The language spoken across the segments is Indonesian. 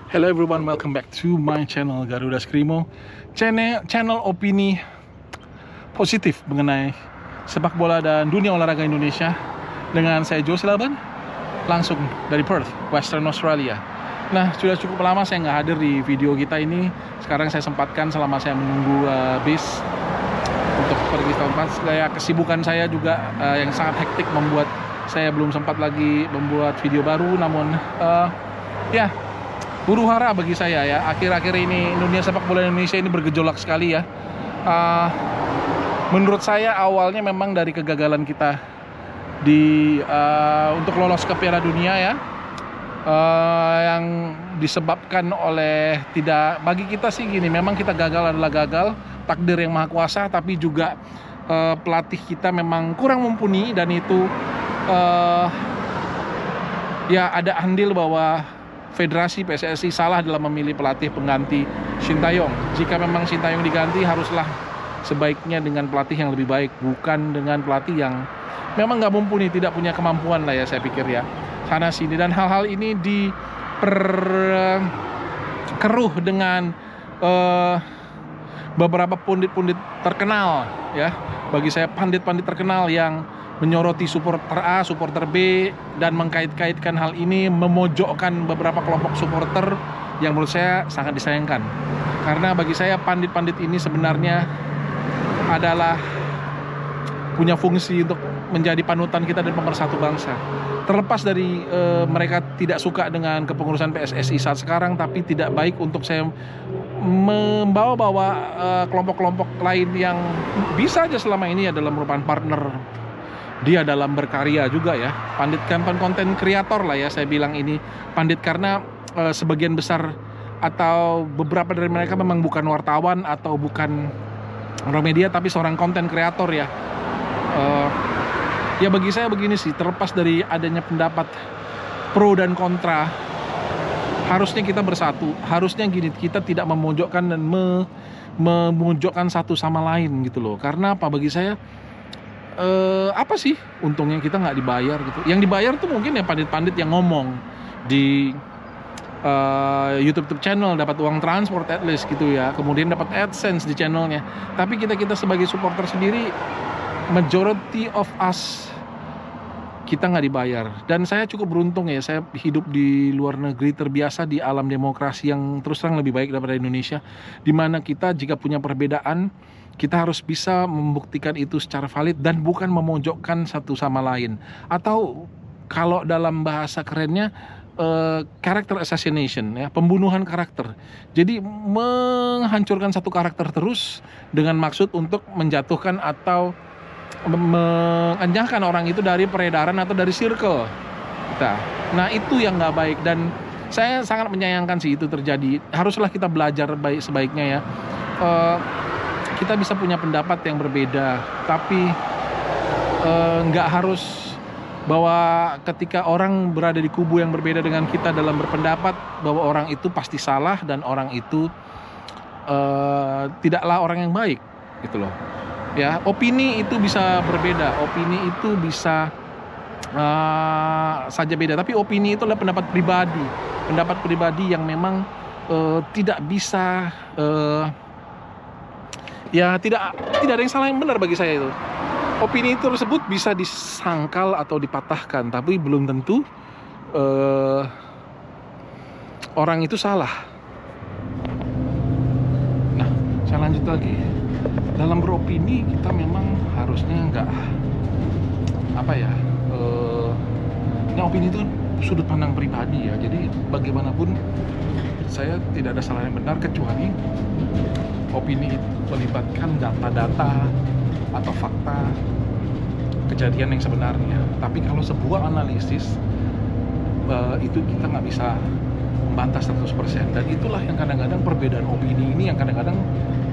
Hello everyone, welcome back to my channel Garuda Skrimo. Channel opini positif mengenai sepak bola dan dunia olahraga Indonesia. Dengan saya Joe Silaban, langsung dari Perth, Western Australia. Nah, sudah cukup lama saya nggak hadir di video kita ini. Sekarang saya sempatkan selama saya menunggu bis untuk pergi ke tempat. Kesibukan saya juga yang sangat hektik membuat saya belum sempat lagi membuat video baru. Namun ya, huru hara bagi saya ya. Akhir-akhir ini dunia sepak bola Indonesia ini bergejolak sekali ya. Menurut saya awalnya memang dari kegagalan kita untuk lolos ke Piala Dunia ya, yang disebabkan oleh bagi kita sih gini, memang kita gagal adalah gagal, takdir yang maha kuasa, tapi juga pelatih kita memang kurang mumpuni, dan itu ya ada andil bahwa Federasi PSSI salah dalam memilih pelatih pengganti Sintayong. Jika memang Sintayong diganti, haruslah sebaiknya dengan pelatih yang lebih baik, bukan dengan pelatih yang memang nggak mumpuni, tidak punya kemampuan lah ya, saya pikir ya, sana sini. Dan hal-hal ini diperkeruh dengan beberapa pundit-pundit terkenal ya. Bagi saya pandit-pandit terkenal yang menyoroti supporter A, supporter B, dan mengkait-kaitkan hal ini, memojokkan beberapa kelompok supporter yang menurut saya sangat disayangkan. Karena bagi saya pandit-pandit ini sebenarnya adalah punya fungsi untuk menjadi panutan kita dan pemersatu bangsa. Terlepas dari mereka tidak suka dengan kepengurusan PSSI saat sekarang, tapi tidak baik untuk saya membawa-bawa kelompok-kelompok lain yang bisa aja selama ini adalah merupakan partner dia dalam berkarya juga ya. Pandit kan konten kreator lah ya, saya bilang ini pandit karena sebagian besar atau beberapa dari mereka memang bukan wartawan atau bukan orang media, tapi seorang konten kreator ya. Ya bagi saya begini sih, terlepas dari adanya pendapat pro dan kontra, harusnya kita bersatu. Harusnya gini, kita tidak memojokkan dan memojokkan satu sama lain gitu loh. Karena apa, bagi saya apa sih untungnya kita nggak dibayar gitu? Yang dibayar tuh mungkin ya pandit-pandit yang ngomong di YouTube channel, dapat uang transport at least gitu ya, kemudian dapat AdSense di channelnya. Tapi kita sebagai supporter sendiri, majority of us, kita nggak dibayar. Dan saya cukup beruntung ya, saya hidup di luar negeri, terbiasa di alam demokrasi yang terus terang lebih baik daripada Indonesia, dimana kita jika punya perbedaan, kita harus bisa membuktikan itu secara valid dan bukan memojokkan satu sama lain. Atau kalau dalam bahasa kerennya, character assassination ya, pembunuhan karakter. Jadi menghancurkan satu karakter terus dengan maksud untuk menjatuhkan atau mengenyahkan orang itu dari peredaran atau dari circle kita. Nah itu yang nggak baik, dan saya sangat menyayangkan sih itu terjadi. Haruslah kita belajar sebaiknya ya. Kita bisa punya pendapat yang berbeda, tapi nggak harus bahwa ketika orang berada di kubu yang berbeda dengan kita dalam berpendapat, bahwa orang itu pasti salah dan orang itu tidaklah orang yang baik gitu loh ya. Opini itu bisa berbeda, opini itu bisa saja beda, tapi opini itu adalah pendapat pribadi yang memang tidak bisa ya, tidak ada yang salah yang benar bagi saya itu. Opini tersebut bisa disangkal atau dipatahkan, tapi belum tentu orang itu salah. Nah, saya lanjut lagi. Dalam beropini kita memang harusnya nggak ini opini itu sudut pandang pribadi ya. Jadi bagaimanapun saya tidak ada salah yang benar, kecuali opini itu melibatkan data-data atau fakta kejadian yang sebenarnya. Tapi kalau sebuah analisis itu kita nggak bisa membantah 100%. Dan itulah yang kadang-kadang perbedaan opini ini, yang kadang-kadang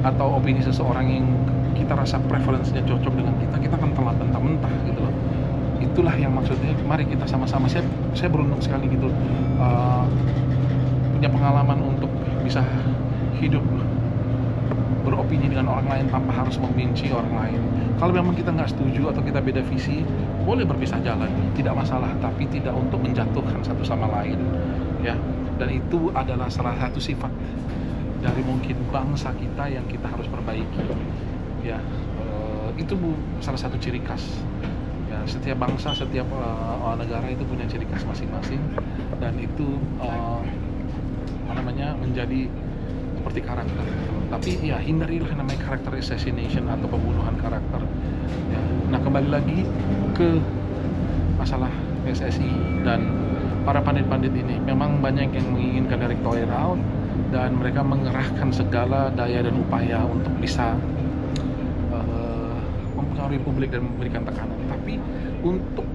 atau opini seseorang yang kita rasa preferensinya cocok dengan kita akan telat mentah-mentah gitu loh. Itulah yang maksudnya, mari kita sama-sama, saya beruntung sekali gitu, punya pengalaman untuk bisa hidup beropini dengan orang lain tanpa harus membenci orang lain. Kalau memang kita nggak setuju atau kita beda visi, boleh berpisah jalan, tidak masalah, tapi tidak untuk menjatuhkan satu sama lain ya. Dan itu adalah salah satu sifat dari mungkin bangsa kita yang kita harus perbaiki, ya. Itu salah satu ciri khas. Ya, setiap bangsa, setiap negara itu punya ciri khas masing-masing, dan itu menjadi seperti karakter. Tapi ya hindarilah namanya karakter assassination atau pembunuhan karakter. Ya. Nah, kembali lagi ke masalah PSSI dan para pandit-pandit ini. Memang banyak yang menginginkan Erick Thohir out, dan mereka mengerahkan segala daya dan upaya untuk bisa mempengaruhi publik dan memberikan tekanan. Tapi untuk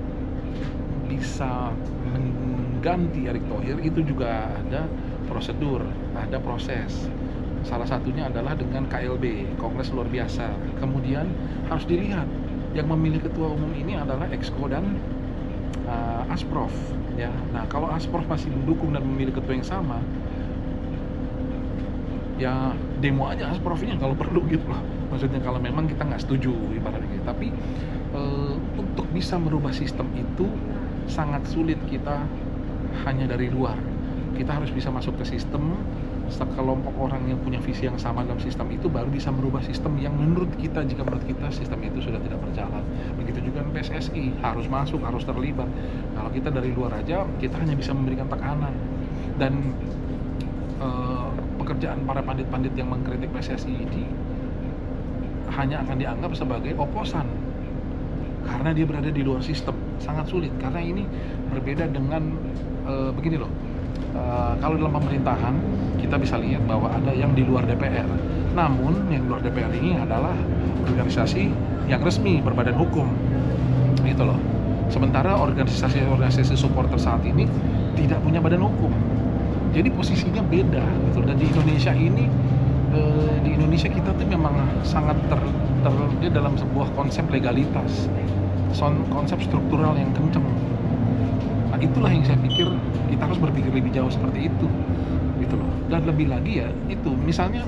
bisa mengganti Erick Thohir itu juga ada prosedur, ada proses. Salah satunya adalah dengan KLB, Kongres Luar Biasa. Kemudian harus dilihat yang memilih ketua umum ini adalah Exco dan Asprof, ya. Nah, kalau Asprof masih mendukung dan memilih ketua yang sama, ya demo aja Asprofnya kalau perlu gitu loh. Maksudnya kalau memang kita nggak setuju ibaratnya gitu. Tapi untuk bisa merubah sistem itu sangat sulit kita hanya dari luar. Kita harus bisa masuk ke sistem, sekelompok orang yang punya visi yang sama dalam sistem itu baru bisa merubah sistem yang menurut kita, jika menurut kita sistem itu sudah tidak berjalan. Begitu juga PSSI, harus masuk, harus terlibat. Kalau kita dari luar aja, kita hanya bisa memberikan tekanan. Dan pekerjaan para pandit-pandit yang mengkritik PSSI ini hanya akan dianggap sebagai oposan karena dia berada di luar sistem. Sangat sulit, karena ini berbeda dengan begini loh. Kalau dalam pemerintahan kita bisa lihat bahwa ada yang di luar DPR, namun yang luar DPR ini adalah organisasi yang resmi berbadan hukum, gitu loh. Sementara organisasi supporter saat ini tidak punya badan hukum, jadi posisinya beda, gitu. Dan di Indonesia ini, di Indonesia kita tuh memang sangat dia dalam sebuah konsep legalitas, konsep struktural yang kenceng. Nah, itulah yang saya pikir kita harus berpikir lebih jauh seperti itu, gitu loh. Dan lebih lagi ya itu, misalnya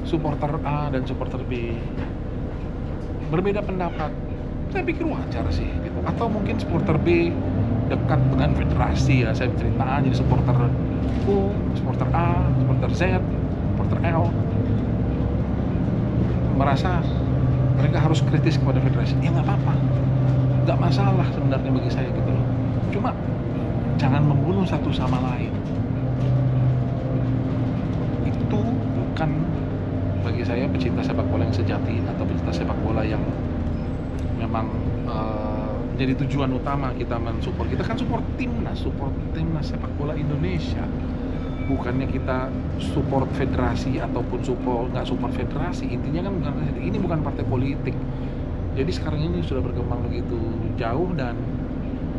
supporter A dan supporter B berbeda pendapat, saya pikir wajar sih, gitu. Atau mungkin supporter B dekat dengan federasi, ya saya cerita aja, supporter U, supporter A, supporter Z, supporter L merasa mereka harus kritis kepada federasi, ya nggak apa-apa, nggak masalah sebenarnya bagi saya, gitu loh. Cuma jangan membunuh satu sama lain. Itu bukan bagi saya pecinta sepak bola yang sejati, atau pecinta sepak bola yang memang menjadi tujuan utama kita mensupport. Kita kan support timnas sepak bola Indonesia. Bukannya kita support federasi ataupun nggak support federasi. Intinya kan bukan, ini bukan partai politik. Jadi sekarang ini sudah berkembang begitu jauh, dan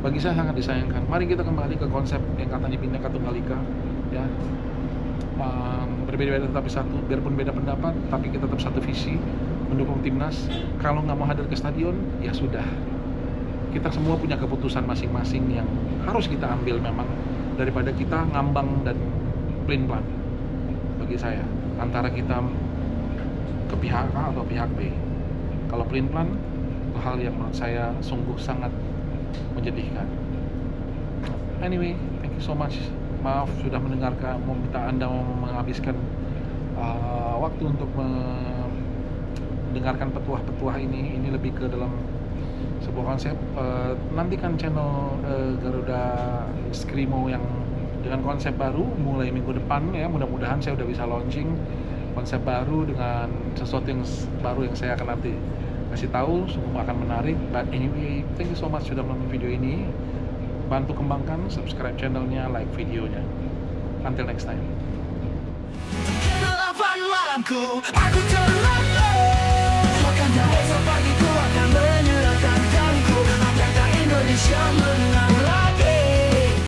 bagi saya sangat disayangkan. Mari kita kembali ke konsep yang katanya Bhinneka Tunggal Ika, ya. Berbeda-beda tapi satu, biarpun beda pendapat, tapi kita tetap satu visi, mendukung timnas. Kalau nggak mau hadir ke stadion, ya sudah. Kita semua punya keputusan masing-masing yang harus kita ambil memang, daripada kita ngambang dan plan. Bagi saya, antara kita ke pihak A atau pihak B. Kalau plan itu hal yang menurut saya sungguh sangat menyedihkan. Anyway, thank you so much. Maaf sudah mendengarkan, meminta Anda menghabiskan waktu untuk mendengarkan petuah-petuah ini. Ini lebih ke dalam sebuah konsep. Nantikan channel Garuda Skrimo yang dengan konsep baru mulai minggu depan, ya. Mudah-mudahan saya udah bisa launching konsep baru dengan sesuatu yang baru yang saya akan nanti kasih tahu, semua akan menarik. But anyway, thank you so much sudah menonton video ini. Bantu kembangkan, subscribe channelnya, like videonya. Until next time.